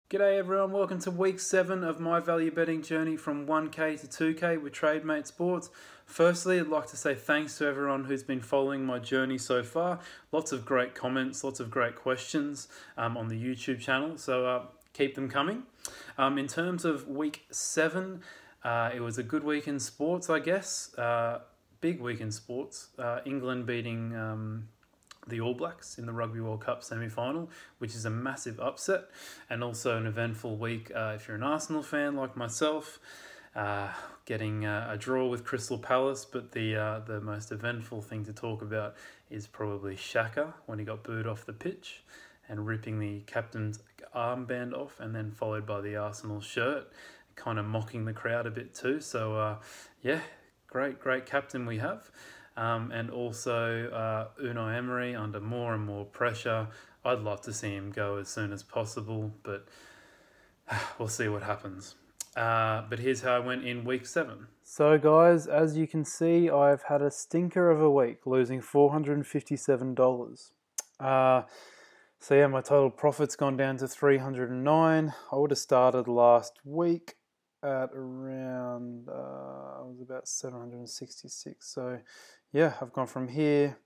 G'day everyone, welcome to week 7 of my value betting journey from 1k to 2k with Trademate Sports. Firstly, I'd like to say thanks to everyone who's been following my journey so far. Lots of great comments, lots of great questions on the YouTube channel, so keep them coming. In terms of week 7, it was a good week in sports, I guess. Big week in sports. England beating the All Blacks in the Rugby World Cup semi-final, which is a massive upset, and also an eventful week if you're an Arsenal fan like myself, getting a draw with Crystal Palace. But the most eventful thing to talk about is probably Xhaka when he got booed off the pitch and ripping the captain's armband off, and then followed by the Arsenal shirt, kind of mocking the crowd a bit too. So yeah, great captain we have. And also Unai Emery under more and more pressure. I'd love to see him go as soon as possible, but we'll see what happens. But here's how I went in week 7. So guys, as you can see, I've had a stinker of a week, losing $457. So yeah, my total profit's gone down to 309. I would have started last week at around, I was about 766. So yeah, I've gone from here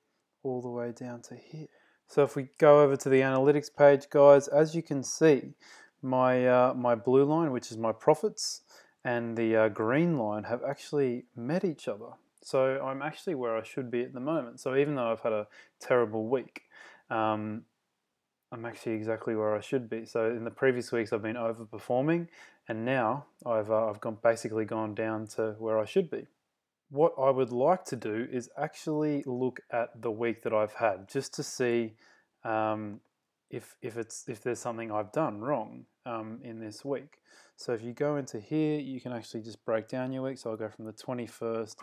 all the way down to here. So if we go over to the analytics page, guys, as you can see, my blue line, which is my profits, and the green line have actually met each other. So I'm actually where I should be at the moment. So even though I've had a terrible week, I'm actually exactly where I should be. So in the previous weeks I've been overperforming, and now I've basically gone down to where I should be. What I would like to do is actually look at the week that I've had, just to see if there's something I've done wrong in this week. So if you go into here, you can actually just break down your week. So I'll go from the 21st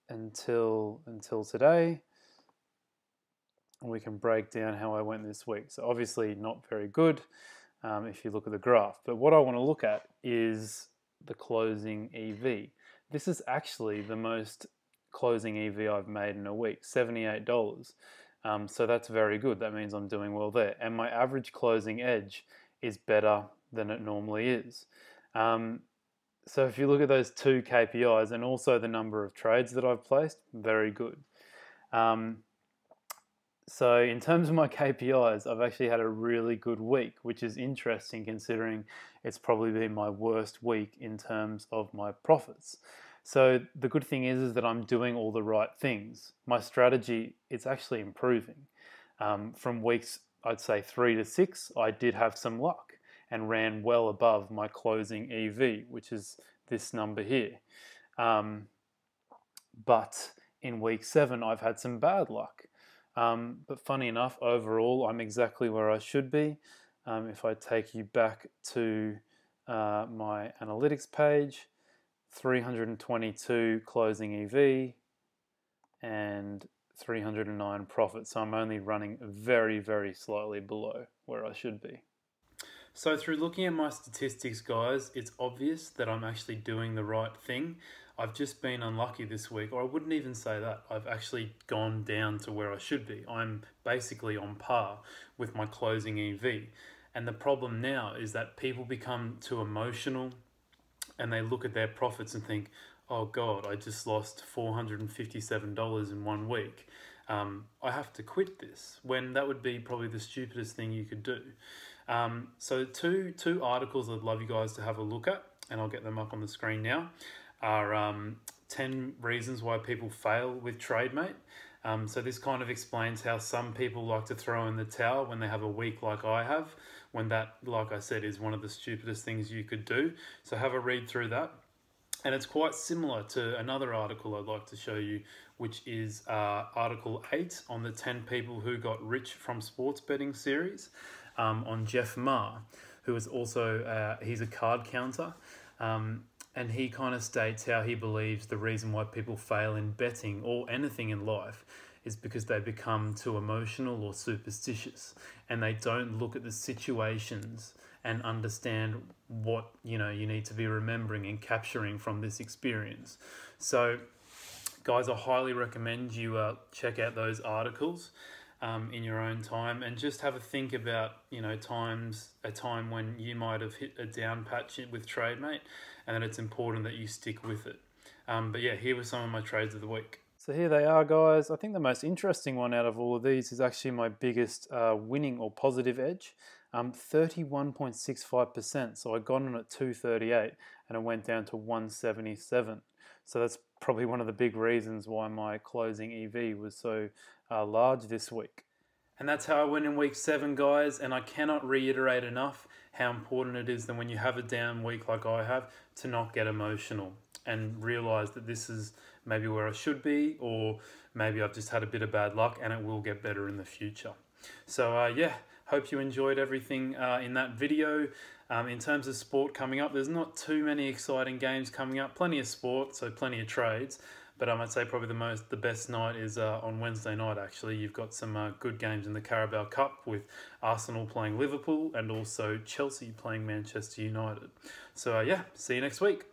until today. We can break down how I went this week. So obviously not very good if you look at the graph. But what I want to look at is the closing EV. This is actually the most closing EV I've made in a week, $78. So that's very good. That means I'm doing well there. And my average closing edge is better than it normally is. So if you look at those two KPIs and also the number of trades that I've placed, very good. So in terms of my KPIs, I've actually had a really good week, which is interesting considering it's probably been my worst week in terms of my profits. So the good thing is that I'm doing all the right things. My strategy, it's actually improving. From weeks, I'd say 3 to 6, I did have some luck and ran well above my closing EV, which is this number here. But in week 7, I've had some bad luck. But funny enough, overall, I'm exactly where I should be. If I take you back to my analytics page, 322 closing EV and 309 profit. So I'm only running very, very slightly below where I should be. So through looking at my statistics, guys, it's obvious that I'm actually doing the right thing. I've just been unlucky this week, or I wouldn't even say that. I've actually gone down to where I should be. I'm basically on par with my closing EV. And the problem now is that people become too emotional and they look at their profits and think, oh God, I just lost $457 in 1 week. I have to quit this, when that would be probably the stupidest thing you could do. So two articles I'd love you guys to have a look at, and I'll get them up on the screen now, are 10 reasons why people fail with Trademate. So this kind of explains how some people like to throw in the towel when they have a week like I have, when that, like I said, is one of the stupidest things you could do. So have a read through that. And it's quite similar to another article I'd like to show you, which is Article 8 on the 10 people who got rich from sports betting series, on Jeff Ma, who is also, he's a card counter. And he kind of states how he believes the reason why people fail in betting or anything in life is because they become too emotional or superstitious, and they don't look at the situations and understand what you need to be remembering and capturing from this experience. So guys, I highly recommend you check out those articles. in your own time, and just have a think about, you know, a time when you might have hit a down patch with Trademate, and that it's important that you stick with it. But yeah, here were some of my trades of the week. So here they are, guys. I think the most interesting one out of all of these is actually my biggest winning or positive edge, 31.65%. So I got on at 238 and it went down to 177. So that's probably one of the big reasons why my closing EV was so large this week. And that's how I went in week 7, guys. And I cannot reiterate enough how important it is that when you have a down week like I have, to not get emotional and realize that this is maybe where I should be, or maybe I've just had a bit of bad luck and it will get better in the future. So yeah, hope you enjoyed everything in that video. In terms of sport coming up, there's not too many exciting games coming up. Plenty of sport, so plenty of trades. But I might say probably the best night is on Wednesday night, actually. You've got some good games in the Carabao Cup with Arsenal playing Liverpool and also Chelsea playing Manchester United. So yeah, see you next week.